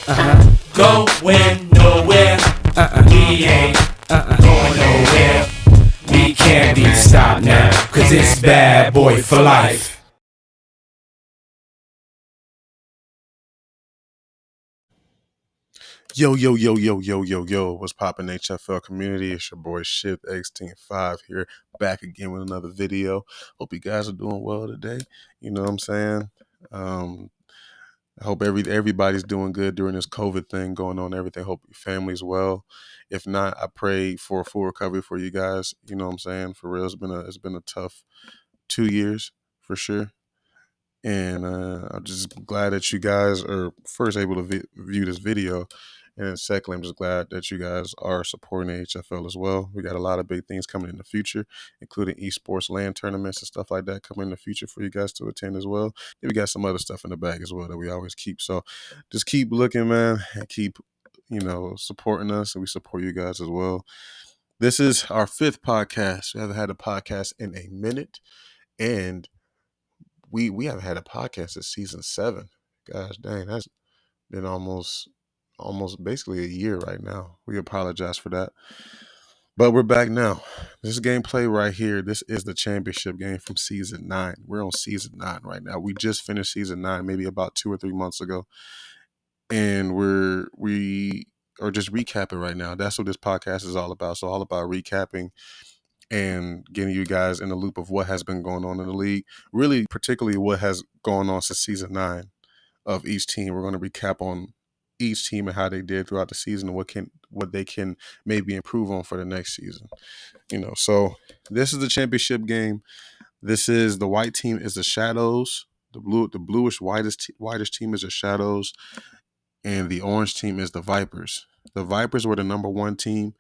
Going nowhere. We ain't going nowhere. We can't be stopped now, cause it's bad boy for life. Yo, what's poppin' HFL community? It's your boy Shift X-Team5 here, back again with another video. Hope you guys are doing well today. You know what I'm saying? I hope everybody's doing good during this COVID thing going on, everything. Hope your family's well. If not, I pray for a full recovery for you guys. You know what I'm saying? For real, it's been a tough 2 years for sure. And I'm just glad that you guys are first able to view this video. And then secondly, I'm just glad that you guys are supporting the HFL as well. We got a lot of big things coming in the future, including esports LAN tournaments and stuff like that coming in the future for you guys to attend as well. And we got some other stuff in the bag as well that we always keep. So just keep looking, man, and keep, supporting us, and we support you guys as well. This is our 5th podcast. We haven't had a podcast in a minute, and we haven't had a podcast since season 7. Gosh dang, that's been almost basically a year right now. We apologize for that. But we're back now. This gameplay right here, this is the championship game from season 9. We're on season 9 right now. We just finished season 9 maybe about 2 or 3 months ago. And we are just recapping right now. That's what this podcast is all about. So all about recapping and getting you guys in the loop of what has been going on in the league. Really, particularly what has gone on since season 9 of each team. We're going to recap on each team and how they did throughout the season and what they can maybe improve on for the next season. So this is the championship game. This is the white team is the Shadows. The bluish whitish team is the Shadows, and the orange team is the Vipers. The Vipers were the number 1 team,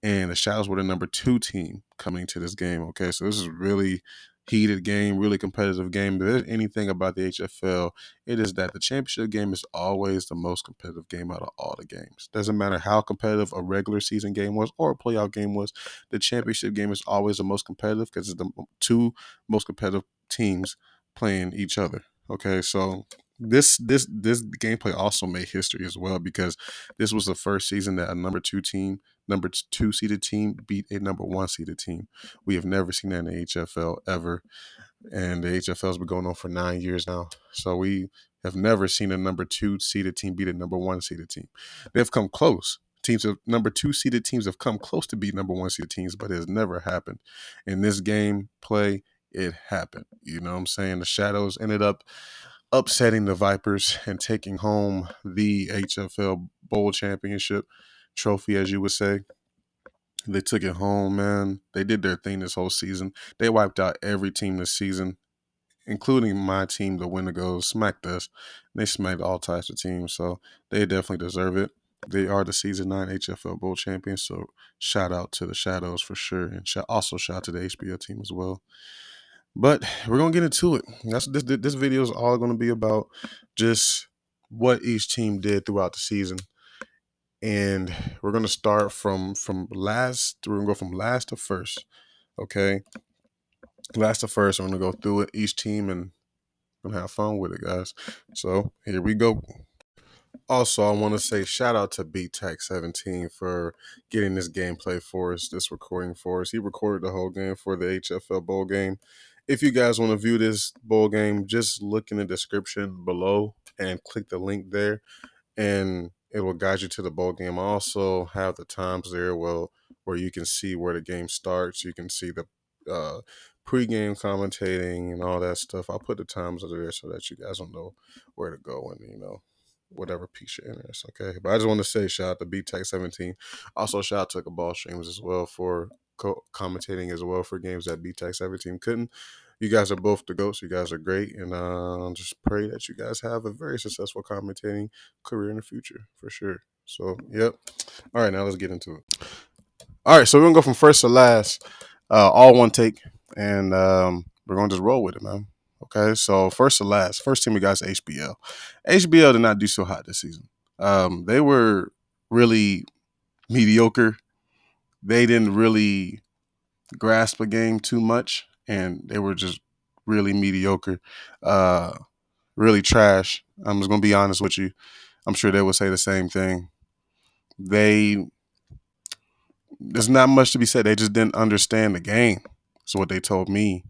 and the Shadows were the number 2 team coming to this game. Okay, so this is really heated game, really competitive game. If there's anything about the HFL, it is that the championship game is always the most competitive game out of all the games. Doesn't matter how competitive a regular season game was or a playoff game was, the championship game is always the most competitive because it's the 2 most competitive teams playing each other. Okay, so this gameplay also made history as well because this was the first season that a number 2 seeded team beat a number 1 seeded team. We have never seen that in the HFL ever, and the HFL has been going on for 9 years now. So we have never seen a number 2 seeded team beat a number 1 seeded team. They've come close. Number 2 seeded teams have come close to beat number 1 seeded teams, but it has never happened. In this game play, it happened. You know what I'm saying? The Shadows ended up upsetting the Vipers and taking home the HFL Bowl Championship trophy, as you would say. They took it home, man. They did their thing this whole season. They wiped out every team this season, including my team, the Windigos, smacked us. They smacked all types of teams, so they definitely deserve it. They are the Season 9 HFL Bowl champions, so shout out to the Shadows for sure, and also shout out to the HBL team as well. But we're gonna get into it. This video is all gonna be about just what each team did throughout the season, and we're gonna start from last. We're gonna go from last to first. Okay, last to first. I'm gonna go through it each team and gonna have fun with it, guys. So here we go. Also, I want to say shout out to BTech17 for getting this gameplay for us, this recording for us. He recorded the whole game for the HFL Bowl game. If you guys want to view this bowl game, just look in the description below and click the link there, and it will guide you to the bowl game. I also have the times there where you can see where the game starts. You can see the pre-game commentating and all that stuff. I'll put the times under there so that you guys will know where to go and, whatever piece you're interest. Okay. But I just want to say shout out to BTech17. Also shout out to Cabal Streams as well for commentating as well for games that BTech17 couldn't. You guys are both the GOATs. You guys are great. And just pray that you guys have a very successful commentating career in the future for sure. So, yep. All right, now let's get into it. All right, so we're going to go from first to last, all one take. And we're going to just roll with it, man. Okay, so first to last. First team we got is HBL. HBL did not do so hot this season. They were really mediocre. They didn't really grasp a game too much, and they were just really mediocre, really trash. I'm just gonna be honest with you. I'm sure they would say the same thing. There's not much to be said. They just didn't understand the game. That's what they told me.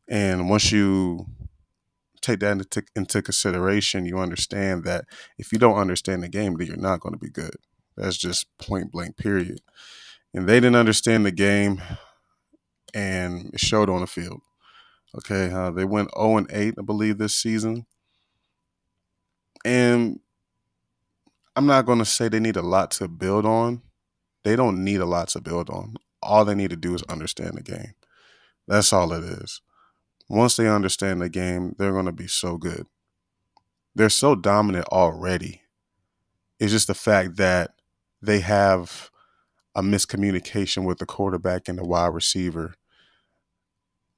And once you take that into consideration, you understand that if you don't understand the game, then you're not going to be good. That's just point blank, period. And they didn't understand the game, and it showed on the field. Okay, they went 0-8, I believe, this season. And I'm not going to say they need a lot to build on. They don't need a lot to build on. All they need to do is understand the game. That's all it is. Once they understand the game, they're going to be so good. They're so dominant already. It's just the fact that they have a miscommunication with the quarterback and the wide receiver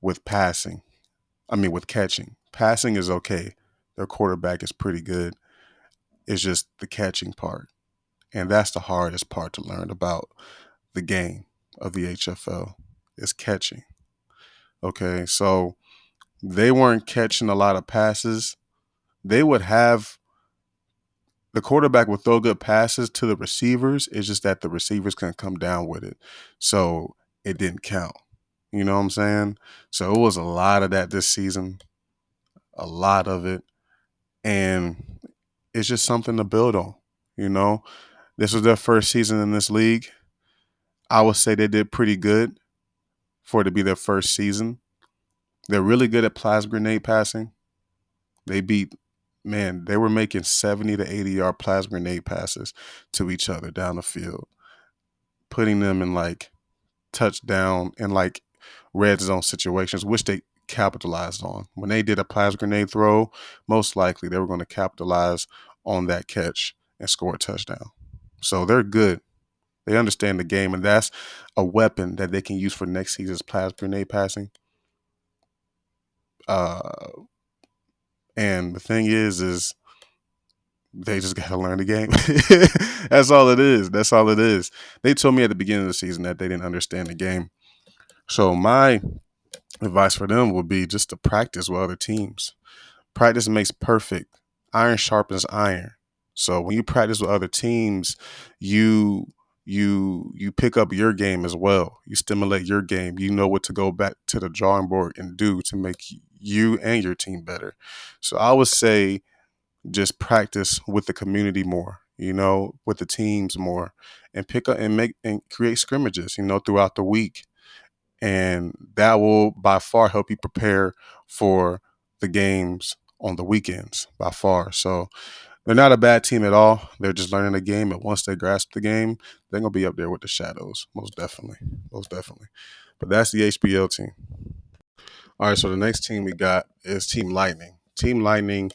with passing. With catching. Passing is okay. Their quarterback is pretty good. It's just the catching part. And that's the hardest part to learn about the game of the HFL is catching. Okay, so they weren't catching a lot of passes. They would have the quarterback would throw good passes to the receivers. It's just that the receivers couldn't come down with it. So it didn't count. You know what I'm saying? So it was a lot of that this season, a lot of it. And it's just something to build on. You know, this was their first season in this league. I would say they did pretty good for it to be their first season. They're really good at plasma grenade passing. They they were making 70 to 80-yard plasma grenade passes to each other down the field, putting them in like touchdown and like red zone situations, which they capitalized on. When they did a plasma grenade throw, most likely they were going to capitalize on that catch and score a touchdown. So they're good. They understand the game, and that's a weapon that they can use for next season's plasma grenade passing. And the thing is they just got to learn the game. That's all it is. That's all it is. They told me at the beginning of the season that they didn't understand the game. So my advice for them would be just to practice with other teams. Practice makes perfect. Iron sharpens iron. So when you practice with other teams, you pick up your game as well. You stimulate your game. You know what to go back to the drawing board and do to make you and your team better. So I would say just practice with the community more, with the teams more, and pick up and make and create scrimmages, throughout the week. And that will by far help you prepare for the games on the weekends by far. So they're not a bad team at all. They're just learning the game. And once they grasp the game, they're going to be up there with the Shadows. Most definitely. Most definitely. But that's the HBL team. All right. So the next team we got is Team Lightning. Team Lightning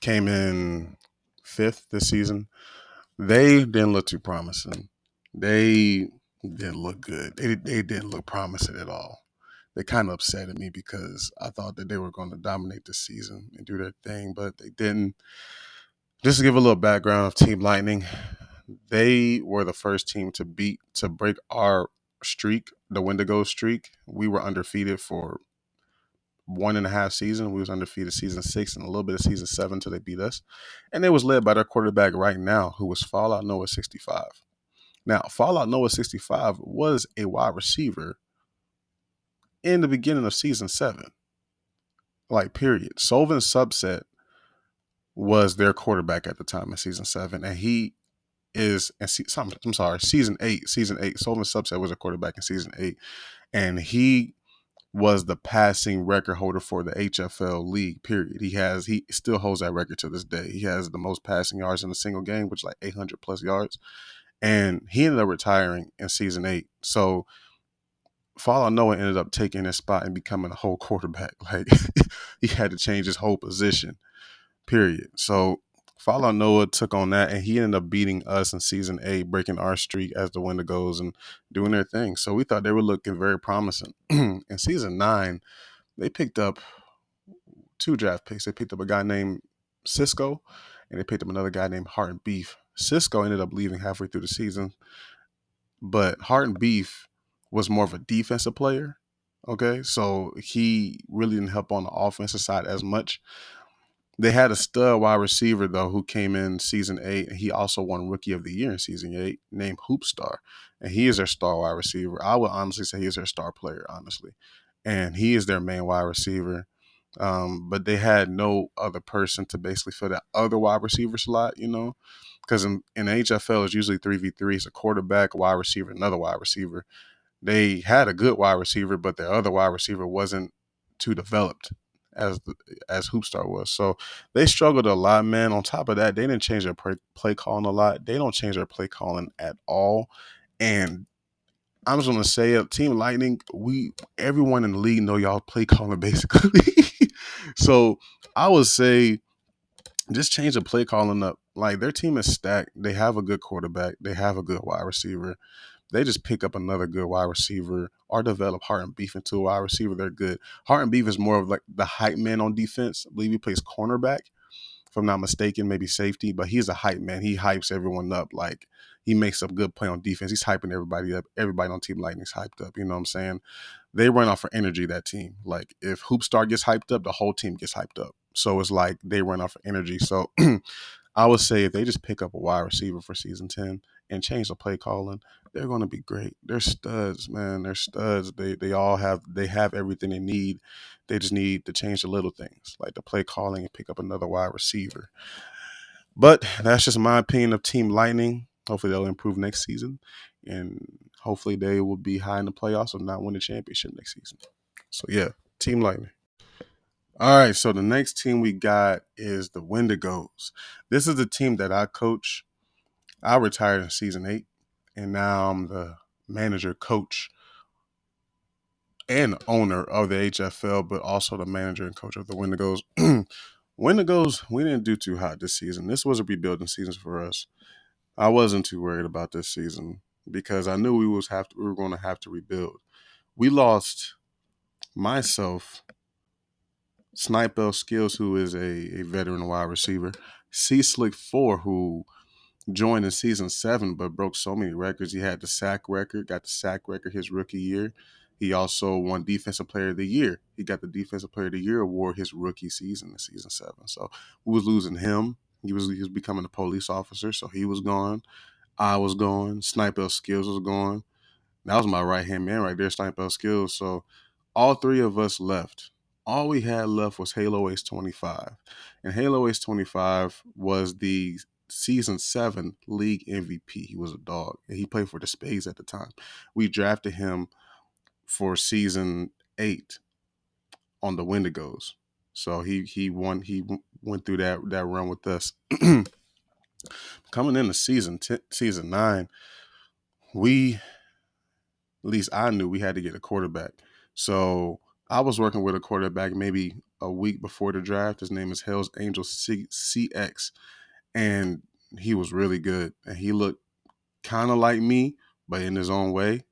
came in 5th this season. They didn't look too promising. They didn't look good. They didn't look promising at all. They kind of upset me because I thought that they were going to dominate the season and do their thing, but they didn't. Just to give a little background of Team Lightning, they were the first team to break our streak, the Windigos streak. We were undefeated for 1.5 seasons. We was undefeated season 6 and a little bit of season 7 until they beat us. And it was led by their quarterback right now, who was Fallout Noah 65. Now, Fallout Noah 65 was a wide receiver in the beginning of season 7. Like, period. Solvin Subset was their quarterback at the time in season 7, and he is season 8. Season 8. Solvin Subset was a quarterback in season 8, and he was the passing record holder for the HFL league, period. He still holds that record to this day. He has the most passing yards in a single game, which is like 800 plus yards. And he ended up retiring in season 8. So Fallout Noah ended up taking his spot and becoming a whole quarterback. Like he had to change his whole position, period. So Fallout Noah took on that, and he ended up beating us in season 8, breaking our streak as the Windigos and doing their thing. So we thought they were looking very promising. In season 9, they picked up 2 draft picks. They picked up a guy named Cisco, and they picked up another guy named Heart and Beef. Cisco ended up leaving halfway through the season, but Heart and Beef was more of a defensive player. Okay, so he really didn't help on the offensive side as much. They had a stud wide receiver though who came in season 8, and he also won Rookie of the Year in season 8, named Hoopstar, and he is their star wide receiver. I would honestly say he is their star player, honestly, and he is their main wide receiver. But they had no other person to basically fill that other wide receiver slot, because in HFL it's usually 3v3. It's a quarterback, a wide receiver, another wide receiver. They had a good wide receiver, but their other wide receiver wasn't too developed as as Hoopstar was. So they struggled a lot, man. On top of that, they didn't change their play calling a lot. They don't change their play calling at all. And I'm just gonna say it, Team Lightning, everyone in the league know y'all play calling basically. So I would say just change the play calling up. Like their team is stacked. They have a good quarterback. They have a good wide receiver. They just pick up another good wide receiver or develop Hart and Beef into a wide receiver. They're good. Hart and Beef is more of like the hype man on defense. I believe he plays cornerback, if I'm not mistaken, maybe safety, but he's a hype man. He hypes everyone up. Like he makes a good play on defense. He's hyping everybody up. Everybody on Team Lightning's hyped up. You know what I'm saying? They run off of energy, that team. Like if Hoopstar gets hyped up, the whole team gets hyped up. So it's like they run off of energy. So I would say if they just pick up a wide receiver for season 10 and change the play calling, they're going to be great. They're studs, man. They're studs. They have everything they need. They just need to change the little things like the play calling and pick up another wide receiver. But that's just my opinion of Team Lightning. Hopefully they'll improve next season, and hopefully they will be high in the playoffs or not win the championship next season. So yeah, Team Lightning. All right, so the next team we got is the Windigos. This is the team that I coach. I retired in season 8, and now I'm the manager, coach, and owner of the HFL, but also the manager and coach of the Windigos. Windigos, we didn't do too hot this season. This was a rebuilding season for us. I wasn't too worried about this season because I knew we were going to have to rebuild. We lost myself, Snipe Skills, who is a veteran wide receiver, C Slick 4, who joined in season 7 but broke so many records. He had the sack record, got the sack record his rookie year. He also won Defensive Player of the Year. He got the Defensive Player of the Year award his rookie season in season 7. So we was losing him. He was becoming a police officer, so he was gone. I was gone. Snipe Skills was gone. That was my right hand man right there, Snipe Skills. So all three of us left. All we had left was Halo Ace 25. And Halo Ace 25 was the season 7 league MVP. He was a dog. And he played for the Spades at the time. We drafted him for season 8 on the Windigos. So he went through that run with us. Coming into season 9, we at least I knew we had to get a quarterback. So I was working with a quarterback maybe a week before the draft. His name is Hell's Angel CX, and he was really good. And he looked kind of like me, but in his own way.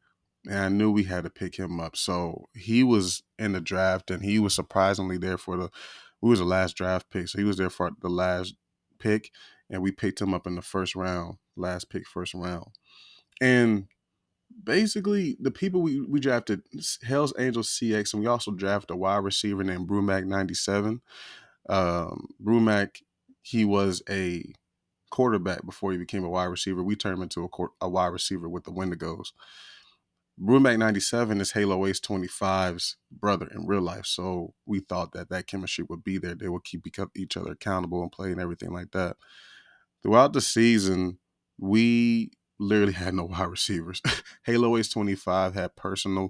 And I knew we had to pick him up. So he was in the draft, and he was surprisingly there for we was the last draft pick. So he was there for the last pick, and we picked him up in the first round, last pick, first round. And basically, the people we drafted, Hell's Angels CX, and we also drafted a wide receiver named Brumac 97. Brumac, he was a quarterback before he became a wide receiver. We turned him into a wide receiver with the Windigos. Brumac 97 is Halo Ace 25's brother in real life, so we thought that chemistry would be there. They would keep each other accountable and play and everything like that. Throughout the season, we literally had no wide receivers. Halo Ace 25 had personal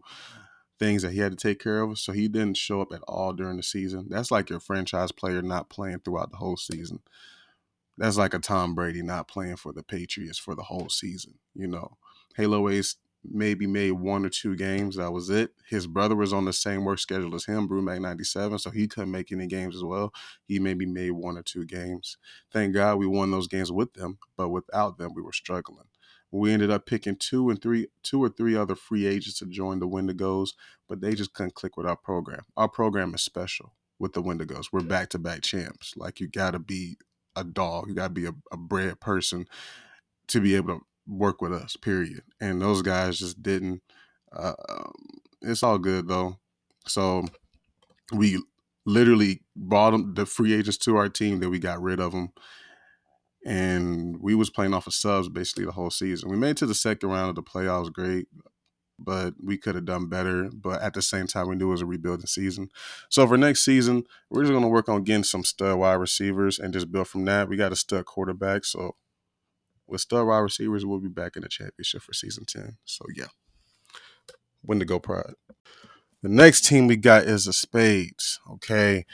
things that he had to take care of, so he didn't show up at all during the season. That's like your franchise player not playing throughout the whole season. That's like a Tom Brady not playing for the Patriots for the whole season. Halo Ace maybe made 1 or 2 games. That was it. His brother was on the same work schedule as him, Brumac 97, so he couldn't make any games as well. He maybe made 1 or 2 games. Thank God we won those games with them, but without them, we were struggling. We ended up picking 2 or 3 other free agents to join the Windigos, but they just couldn't click with our program. Our program is special with the Windigos. We're back-to-back champs. Like, you got to be a dog. You got to be a bred person to be able to work with us, period. And those guys just didn't. Uh, it's all good, though. So we literally brought them, the free agents, to our team. Then we got rid of them, and we was playing off of subs basically the whole season. We made it to the second round of the playoffs, great, but we could have done better. But at the same time, we knew it was a rebuilding season. So for next season, we're just going to work on getting some stud wide receivers and just build from that. We got a stud quarterback. So with stud wide receivers, we'll be back in the championship for season 10. So yeah, Windigo Pride. The next team we got is the Spades. Okay.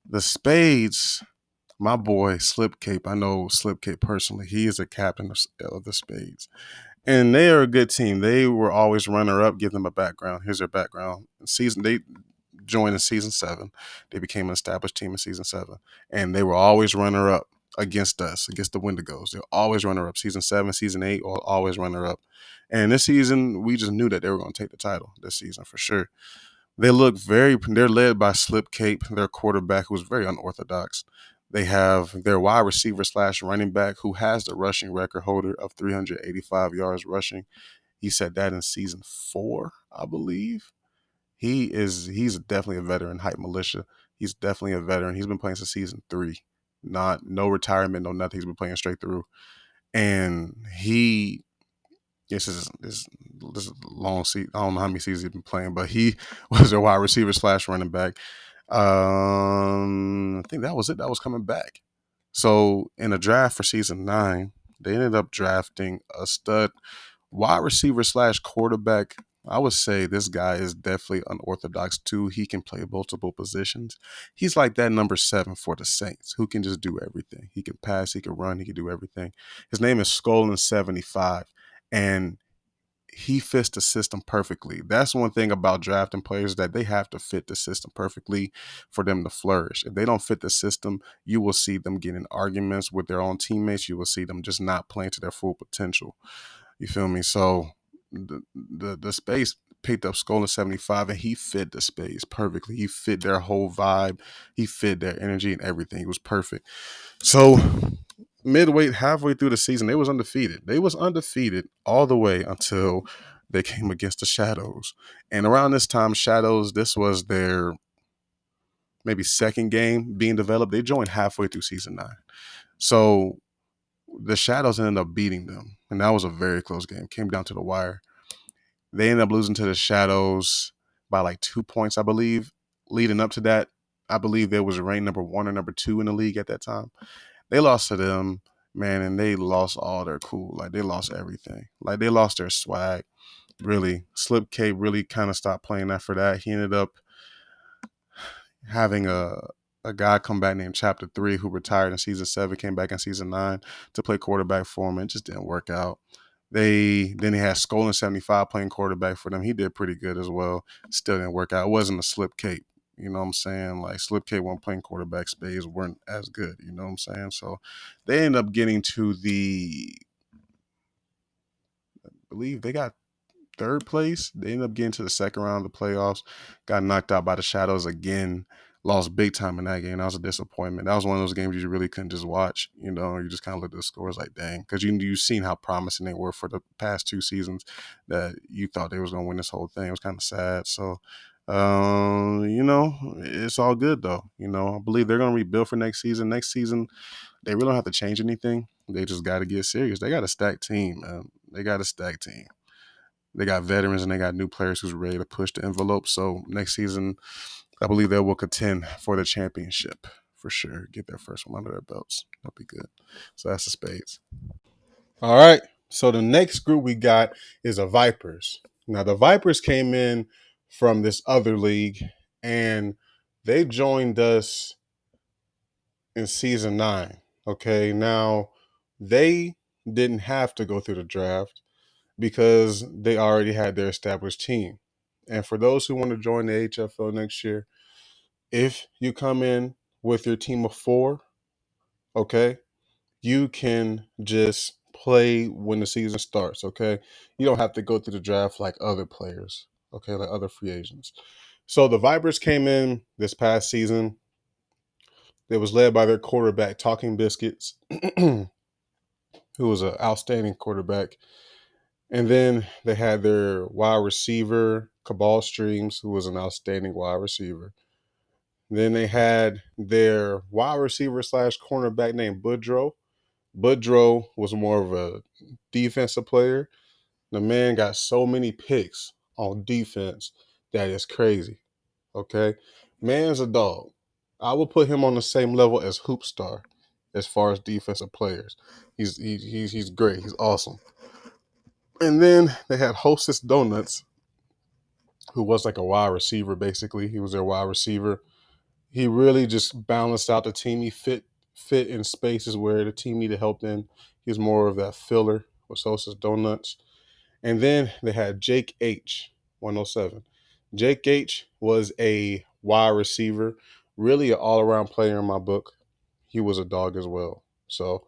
The Spades, my boy Slipcape. I know Slipcape personally. He is a captain of the Spades. And they are a good team. They were always runner up. Give them a background. Here's their background. They joined in season 7. They became an established team in season 7, and they were always runner up against us, against the Windigos. They're always runner up. Season 7, season 8, or always runner up. And this season, we just knew that they were going to take the title this season for sure. They look they're led by Slipcape, their quarterback, who is very unorthodox. They have their wide receiver slash running back, who has the rushing record holder of 385 yards rushing. He said that in season 4, I believe. He's definitely a veteran, hype militia. He's definitely a veteran. He's been playing since season 3. No retirement, no nothing. He's been playing straight through. And this is a long season. I don't know how many seasons he's been playing, but he was their wide receiver slash running back. I think that was it. That was coming back. So in a draft for season 9, they ended up drafting a stud wide receiver slash quarterback. I would say this guy is definitely unorthodox too. He can play multiple positions. He's like that number 7 for the Saints, who can just do everything. He can pass, he can run, he can do everything. His name is Skolin75, and he fits the system perfectly. That's one thing about drafting players, that they have to fit the system perfectly for them to flourish. If they don't fit the system, you will see them get in arguments with their own teammates. You will see them just not playing to their full potential. You feel me? So the Space picked up Skolin75, and he fit the Space perfectly. He fit their whole vibe. He fit their energy and everything. It was perfect. So halfway through the season, they was undefeated. They was undefeated all the way until they came against the Shadows. And around this time, Shadows, this was their maybe second game being developed. They joined halfway through season 9. So the Shadows ended up beating them, and that was a very close game. Came down to the wire. They ended up losing to the Shadows by like 2 points, I believe. Leading up to that, I believe there was ranked number 1 or number 2 in the league at that time. They lost to them, man, and they lost all their cool. Like, they lost everything. Like, they lost their swag. Really. Slipcape really kind of stopped playing after that. He ended up having a guy come back named Chapter 3, who retired in season 7, came back in season 9 to play quarterback for him. It just didn't work out. Then they had Skolin75 playing quarterback for them. He did pretty good as well. Still didn't work out. It wasn't a Slipcape. You know what I'm saying? Like, Slipcape wasn't playing quarterback. Spades weren't as good. You know what I'm saying? So they ended up getting to I believe they got third place. They ended up getting to the second round of the playoffs. Got knocked out by the Shadows again. Lost big time in that game. That was a disappointment. That was one of those games you really couldn't just watch. You know, you just kind of look at the scores like, dang, because you've seen how promising they were for the past 2 seasons, that you thought they was gonna win this whole thing. It was kind of sad. So, it's all good though. You know, I believe they're gonna rebuild for next season. Next season, they really don't have to change anything. They just got to get serious. They got a stacked team, man. They got a stacked team. They got veterans and they got new players who's ready to push the envelope. So next season, I believe they will contend for the championship for sure. Get their first one under their belts. That'll be good. So that's the Spades. All right. So the next group we got is the Vipers. Now the Vipers came in from this other league, and they joined us in season 9. Okay. Now they didn't have to go through the draft because they already had their established team. And for those who want to join the HFL next year, if you come in with your team of 4, okay, you can just play when the season starts, okay? You don't have to go through the draft like other players, okay, like other free agents. So the Vipers came in this past season. It was led by their quarterback, Talking Biscuits, who was an outstanding quarterback. And then they had their wide receiver, Cabal Streams, who was an outstanding wide receiver. Then they had their wide receiver slash cornerback named Boudreaux. Boudreaux was more of a defensive player. The man got so many picks on defense that is crazy. Okay, man's a dog. I would put him on the same level as Hoopstar as far as defensive players. He's great. He's awesome. And then they had Hostess Donuts, who was like a wide receiver. Basically, he was their wide receiver. He really just balanced out the team. He fit in spaces where the team needed help in. He was more of that filler with Hostess Donuts. And then they had Jake H, 107. Jake H was a wide receiver, really an all around player in my book. He was a dog as well. So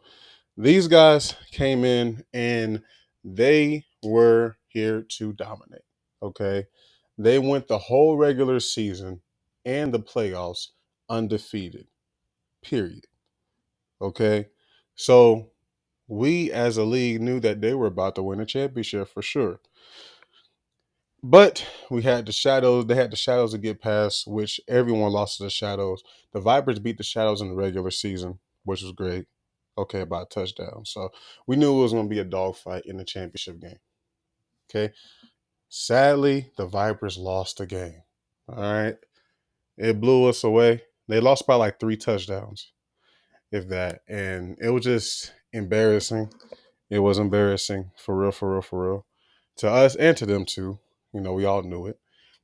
these guys came in and they were here to dominate. Okay. They went the whole regular season and the playoffs undefeated, period. Okay. So we as a league knew that they were about to win a championship for sure. But we had the Shadows. They had the Shadows to get past, which everyone lost to the Shadows. The Vipers beat the Shadows in the regular season, which was great. Okay, by a touchdown. So we knew it was going to be a dogfight in the championship game. Okay. Sadly, the Vipers lost the game. All right. It blew us away. They lost by like 3 touchdowns, if that. And it was just embarrassing. It was embarrassing for real, for real, for real. To us and to them too. We all knew it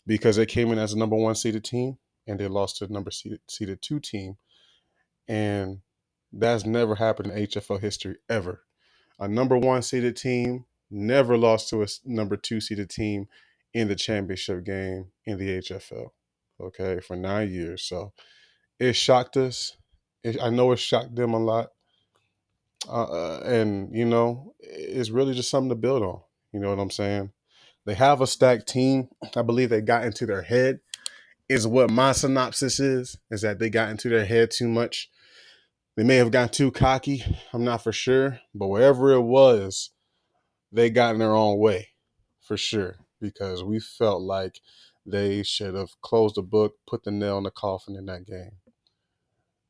because they came in as a number one seeded team and they lost to the number seeded 2 team. And that's never happened in HFL history ever. A number one seeded team never lost to a number 2 seeded team in the championship game in the HFL. Okay, for 9 years. So it shocked us. I know it shocked them a lot. And it's really just something to build on. You know what I'm saying? They have a stacked team. I believe they got into their head. Is what my synopsis is that they got into their head too much. They may have gotten too cocky. I'm not for sure, but wherever it was, they got in their own way for sure because we felt like they should have closed the book, put the nail in the coffin in that game.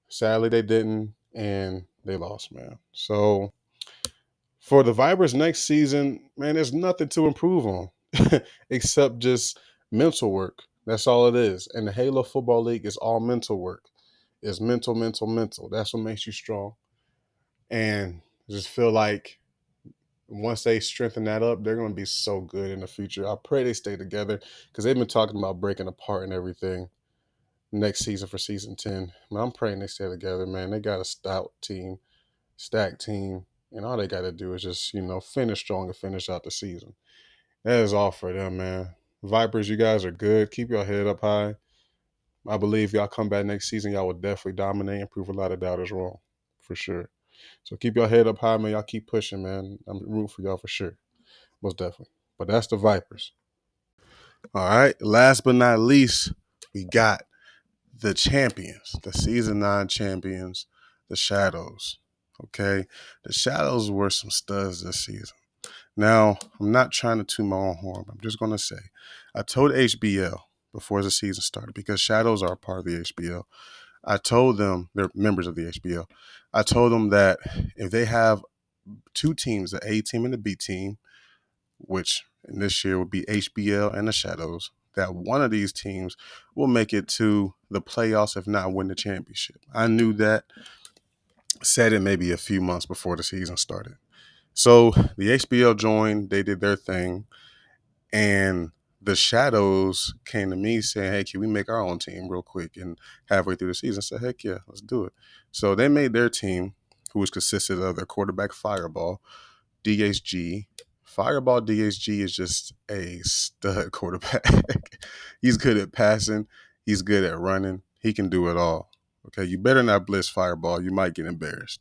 Sadly, they didn't, and they lost, man. So for the Vipers next season, man, there's nothing to improve on except just mental work. That's all it is. And the Halo Football League is all mental work. It's mental, mental, mental. That's what makes you strong. And I just feel like once they strengthen that up, they're going to be so good in the future. I pray they stay together because they've been talking about breaking apart and everything next season for season 10. Man, I'm praying they stay together, man. They got a stout team, stacked team, and all they got to do is just, finish strong and finish out the season. That is all for them, man. Vipers, you guys are good. Keep your head up high. I believe y'all come back next season, y'all will definitely dominate and prove a lot of doubters wrong, for sure. So keep your head up high, man. Y'all keep pushing, man. I'm rooting for y'all for sure, most definitely. But that's the Vipers. All right. Last but not least, we got the champions, the season 9 champions, the Shadows. Okay, the Shadows were some studs this season. Now, I'm not trying to toot my own horn. I'm just going to say, I told HBL before the season started because Shadows are a part of the HBL. I told them, they're members of the HBL. I told them that if they have 2 teams, the A team and the B team, which in this year would be HBL and the Shadows, that one of these teams will make it to the playoffs, if not win the championship. I knew that, said it maybe a few months before the season started. So the HBL joined, they did their thing, and the Shadows came to me saying, hey, can we make our own team real quick? And halfway through the season, I said, heck yeah, let's do it. So they made their team, who was consisted of their quarterback Fireball, DHG. Fireball DHG is just a stud quarterback. He's good at passing. He's good at running. He can do it all. Okay, you better not blitz Fireball. You might get embarrassed.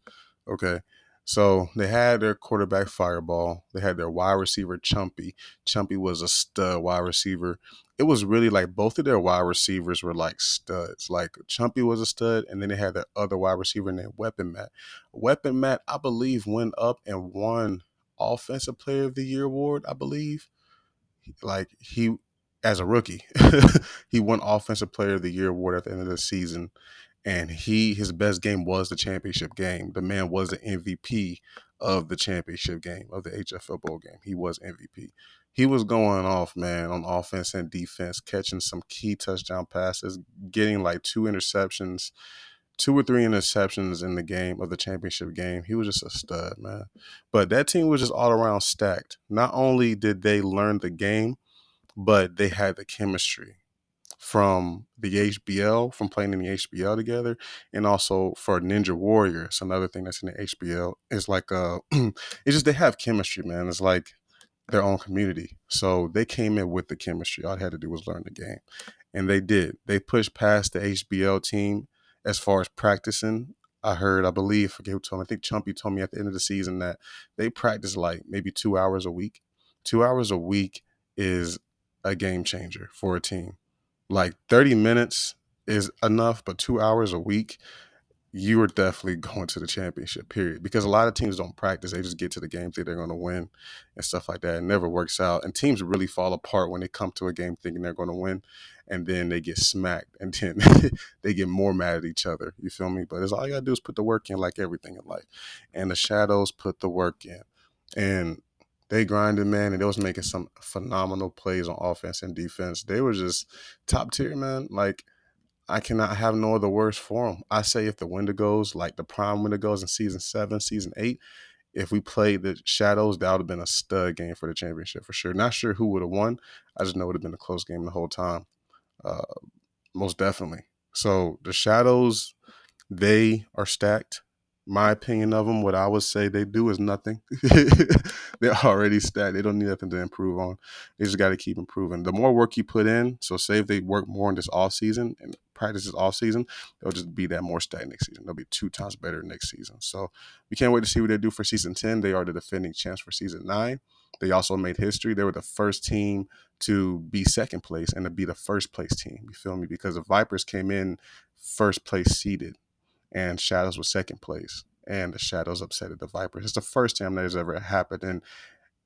Okay, so they had their quarterback Fireball. They had their wide receiver Chumpy. Chumpy was a stud wide receiver. It was really like both of their wide receivers were like studs. Like Chumpy was a stud, and then they had their other wide receiver named Weapon Matt. Weapon Matt, I believe, went up and won Offensive Player of the Year award, I believe. Like he as a rookie. He won Offensive Player of the Year award at the end of the season, and his best game was the championship game. The man was the MVP of the championship game of the HFL bowl game. He was MVP. He was going off, man, on offense and defense, catching some key touchdown passes, getting like two or three interceptions in the game of the championship game. He was just a stud, man. But that team was just all around stacked. Not only did they learn the game, but they had the chemistry from the HBL, from playing in the HBL together, and also for Ninja Warriors. Another thing that's in the HBL is like it's just they have chemistry, man. It's like their own community. So they came in with the chemistry. All they had to do was learn the game. And they did. They pushed past the HBL team as far as practicing. I believe, forget who told me, I think Chumpy told me at the end of the season that they practice like maybe 2 hours a week. 2 hours a week is a game changer for a team. Like 30 minutes is enough, but 2 hours a week, you are definitely going to the championship, period. Because a lot of teams don't practice. They just get to the game, think they're going to win and stuff like that. It never works out. And teams really fall apart when they come to a game thinking they're going to win, and then they get smacked, and then they get more mad at each other. You feel me? But it's all you got to do is put the work in, like everything in life. And the Shadows put the work in. And they grinded, man, and they was making some phenomenal plays on offense and defense. They were just top tier, man. Like, I cannot have no other words for them. I say if the Windigos, like the prime Windigos in season 7, season 8, if we played the Shadows, that would have been a stud game for the championship for sure. Not sure who would have won. I just know it would have been a close game the whole time. Uh, Most definitely. So the Shadows, they are stacked. My opinion of them, what I would say they do is nothing. They're already stacked. They don't need nothing to improve on. They just got to keep improving. The more work you put in, so say if they work more in this off season and practice this off season, they'll just be that more stacked next season. They'll be 2 times better next season. So we can't wait to see what they do for season 10. They are the defending champs for season 9. They also made history. They were the first team to be second place and to be the first place team. You feel me? Because the Vipers came in first place seeded, and Shadows was second place, and the Shadows upset the Vipers. It's the first time that has ever happened in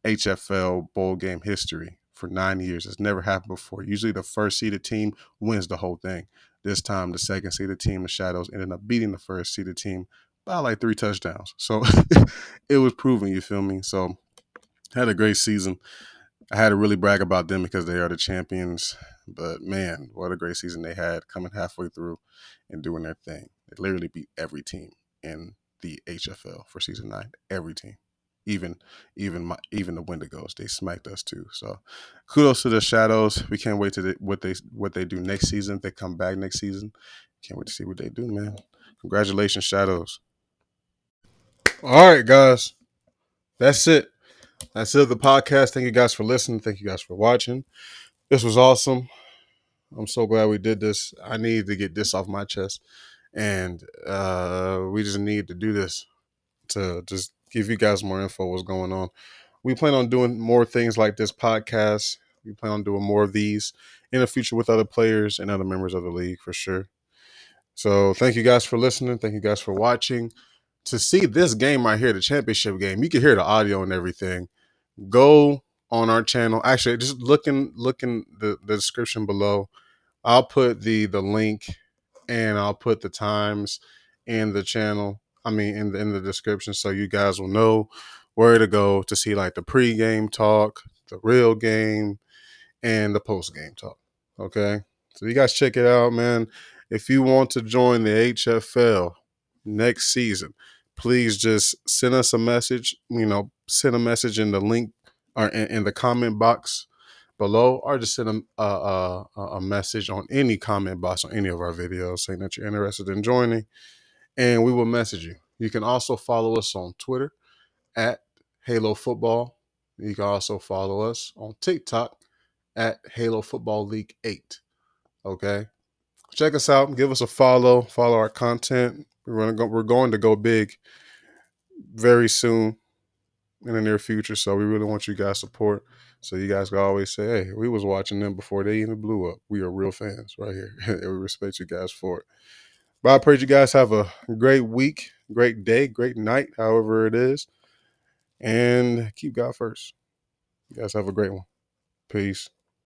HFL bowl game history for 9 years. It's never happened before. Usually the first seeded team wins the whole thing. This time the second seeded team, the Shadows, ended up beating the first seeded team by like 3 touchdowns. So it was proven, you feel me? So had a great season. I had to really brag about them because they are the champions. But man, what a great season they had coming halfway through and doing their thing. They literally beat every team in the HFL for season 9. Every team, even the Windigos, they smacked us too. So kudos to the Shadows. We can't wait to what they do next season. If they come back next season, can't wait to see what they do, man. Congratulations, Shadows. All right, guys, that's it. That's it. The podcast. Thank you guys for listening. Thank you guys for watching. This was awesome. I'm so glad we did this. I needed to get this off my chest, and we just need to do this to just give you guys more info what's going on. We plan on doing more things like this podcast. We plan on doing more of these in the future with other players and other members of the league for sure. So thank you guys for listening. Thank you guys for watching. To see this game right here, the championship game, you can hear the audio and everything. Go on our channel. Actually, just looking the description below. I'll put the link, and I'll put the times in the channel. I mean, in the description, so you guys will know where to go to see like the pre-game talk, the real game, and the post-game talk. Okay, so you guys check it out, man. If you want to join the HFL next season, please just send us a message. Send a message in the link or in the comment box below, or just send a message on any comment box on any of our videos saying that you're interested in joining, and we will message you. You can also follow us on Twitter at Halo Football. You can also follow us on TikTok at Halo Football League 8. Okay? Check us out. Give us a follow. Follow our content. We're going to go big very soon in the near future. So we really want you guys' support. So you guys can always say, hey, we was watching them before they even blew up. We are real fans right here. And we respect you guys for it. But I pray you guys have a great week, great day, great night, however it is. And keep God first. You guys have a great one. Peace.